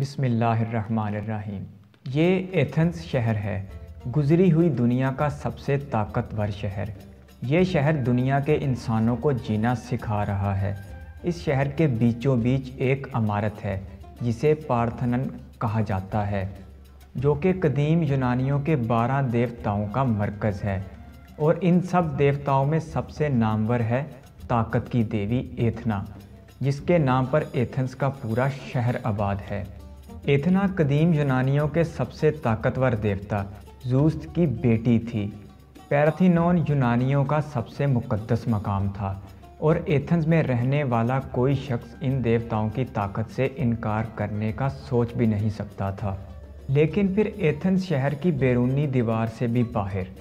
بسم اللہ الرحمن الرحیم۔ یہ ایتھنز شہر ہے، گزری ہوئی دنیا کا سب سے طاقتور شہر۔ یہ شہر دنیا کے انسانوں کو جینا سکھا رہا ہے۔ اس شہر کے بیچوں بیچ ایک عمارت ہے جسے پارتھنن کہا جاتا ہے، جو کہ قدیم یونانیوں کے 12 دیوتاؤں کا مرکز ہے، اور ان سب دیوتاؤں میں سب سے نامور ہے طاقت کی دیوی ایتھنا، جس کے نام پر ایتھنز کا پورا شہر آباد ہے۔ ایتھنا قدیم یونانیوں کے سب سے طاقتور دیوتا زوس کی بیٹی تھی۔ پیرتھینون یونانیوں کا سب سے مقدس مقام تھا، اور ایتھنز میں رہنے والا کوئی شخص ان دیوتاؤں کی طاقت سے انکار کرنے کا سوچ بھی نہیں سکتا تھا۔ لیکن پھر ایتھنز شہر کی بیرونی دیوار سے بھی باہر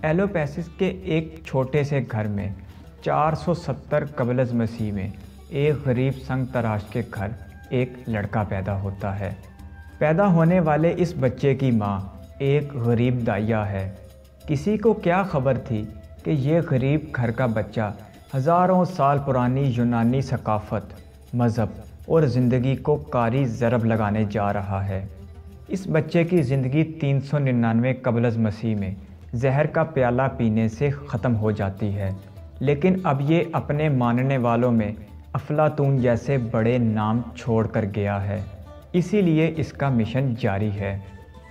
ایلوپیسس کے ایک چھوٹے سے گھر میں 470 قبل از مسیح میں ایک غریب سنگ تراش کے گھر ایک لڑکا پیدا ہوتا ہے۔ پیدا ہونے والے اس بچے کی ماں ایک غریب دائیا ہے۔ کسی کو کیا خبر تھی کہ یہ غریب گھر کا بچہ ہزاروں سال پرانی یونانی ثقافت، مذہب اور زندگی کو کاری ضرب لگانے جا رہا ہے۔ اس بچے کی زندگی 399 قبل از مسیح میں زہر کا پیالہ پینے سے ختم ہو جاتی ہے، لیکن اب یہ اپنے ماننے والوں میں افلاطون جیسے بڑے نام چھوڑ کر گیا ہے، اسی لیے اس کا مشن جاری ہے۔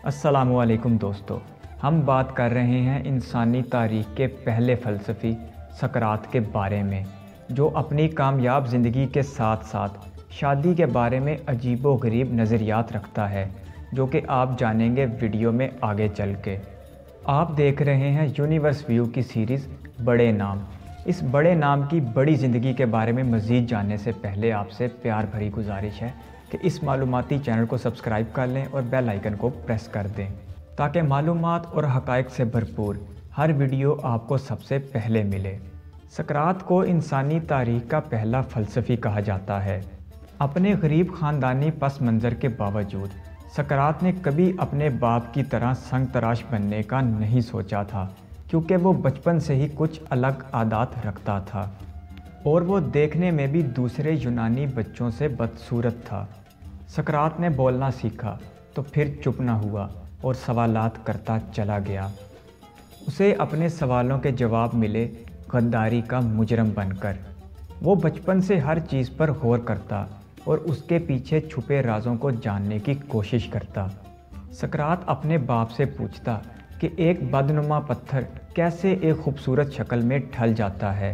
السلام علیکم دوستو، ہم بات کر رہے ہیں انسانی تاریخ کے پہلے فلسفی سقراط کے بارے میں، جو اپنی کامیاب زندگی کے ساتھ ساتھ شادی کے بارے میں عجیب و غریب نظریات رکھتا ہے، جو کہ آپ جانیں گے ویڈیو میں آگے چل کے۔ آپ دیکھ رہے ہیں یونیورس ویو کی سیریز بڑے نام۔ اس بڑے نام کی بڑی زندگی کے بارے میں مزید جاننے سے پہلے آپ سے پیار بھری گزارش ہے کہ اس معلوماتی چینل کو سبسکرائب کر لیں اور بیل آئیکن کو پریس کر دیں، تاکہ معلومات اور حقائق سے بھرپور ہر ویڈیو آپ کو سب سے پہلے ملے۔ سقراط کو انسانی تاریخ کا پہلا فلسفی کہا جاتا ہے۔ اپنے غریب خاندانی پس منظر کے باوجود سقراط نے کبھی اپنے باپ کی طرح سنگ تراش بننے کا نہیں سوچا تھا، کیونکہ وہ بچپن سے ہی کچھ الگ عادات رکھتا تھا، اور وہ دیکھنے میں بھی دوسرے یونانی بچوں سے بدصورت تھا۔ سقراط نے بولنا سیکھا تو پھر چپ نہ ہوا اور سوالات کرتا چلا گیا۔ اسے اپنے سوالوں کے جواب ملے غداری کا مجرم بن کر۔ وہ بچپن سے ہر چیز پر غور کرتا اور اس کے پیچھے چھپے رازوں کو جاننے کی کوشش کرتا۔ سقراط اپنے باپ سے پوچھتا کہ ایک بدنما پتھر کیسے ایک خوبصورت شکل میں ڈھل جاتا ہے،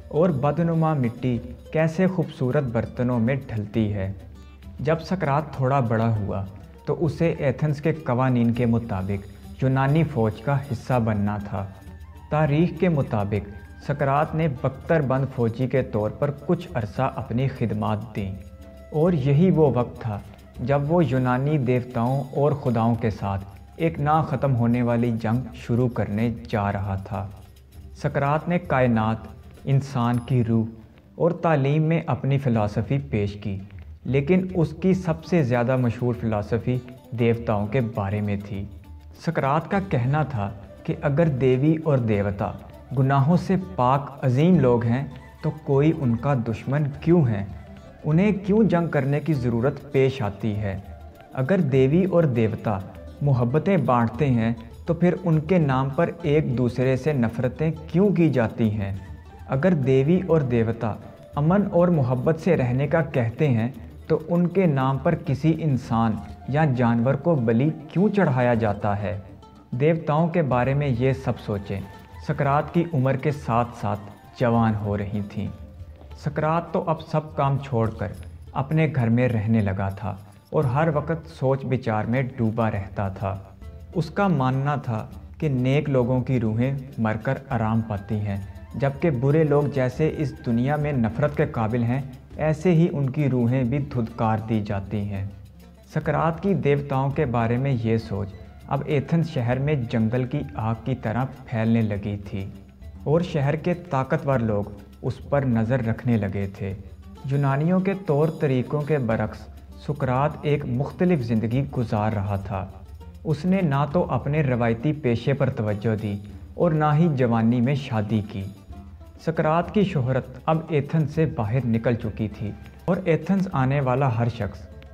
اور بدنما مٹی کیسے خوبصورت برتنوں میں ڈھلتی ہے۔ جب سقراط تھوڑا بڑا ہوا تو اسے ایتھنز کے قوانین کے مطابق یونانی فوج کا حصہ بننا تھا۔ تاریخ کے مطابق سقراط نے بختر بند فوجی کے طور پر کچھ عرصہ اپنی خدمات دیں، اور یہی وہ وقت تھا جب وہ یونانی دیوتاؤں اور خداؤں کے ساتھ ایک نہ ختم ہونے والی جنگ شروع کرنے جا رہا تھا۔ سقراط نے کائنات، انسان کی روح اور تعلیم میں اپنی فلسفی پیش کی، لیکن اس کی سب سے زیادہ مشہور فلسفی دیوتاؤں کے بارے میں تھی۔ سقراط کا کہنا تھا کہ اگر دیوی اور دیوتا گناہوں سے پاک عظیم لوگ ہیں تو کوئی ان کا دشمن کیوں ہے؟ انہیں کیوں جنگ کرنے کی ضرورت پیش آتی ہے؟ اگر دیوی اور دیوتا محبتیں بانٹتے ہیں تو پھر ان کے نام پر ایک دوسرے سے نفرتیں کیوں کی جاتی ہیں؟ اگر دیوی اور دیوتا امن اور محبت سے رہنے کا کہتے ہیں تو ان کے نام پر کسی انسان یا جانور کو بلی کیوں چڑھایا جاتا ہے؟ دیوتاؤں کے بارے میں یہ سب سوچیں سقراط کی عمر کے ساتھ ساتھ جوان ہو رہی تھیں۔ سقراط تو اب سب کام چھوڑ کر اپنے گھر میں رہنے لگا تھا اور ہر وقت سوچ بچار میں ڈوبا رہتا تھا۔ اس کا ماننا تھا کہ نیک لوگوں کی روحیں مر کر آرام پاتی ہیں، جبکہ برے لوگ جیسے اس دنیا میں نفرت کے قابل ہیں، ایسے ہی ان کی روحیں بھی دھتکار دی جاتی ہیں۔ سقراط کی دیوتاؤں کے بارے میں یہ سوچ اب ایتھنز شہر میں جنگل کی آگ کی طرح پھیلنے لگی تھی، اور شہر کے طاقتور لوگ اس پر نظر رکھنے لگے تھے۔ یونانیوں کے طور طریقوں کے برعکس سقراط ایک مختلف زندگی گزار رہا تھا۔ اس نے نہ تو اپنے روایتی پیشے پر توجہ دی اور نہ ہی جوانی میں شادی کی۔ سقراط کی شہرت اب ایتھنز سے باہر نکل چکی تھی، اور ایتھنز آنے والا ہر شخص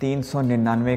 399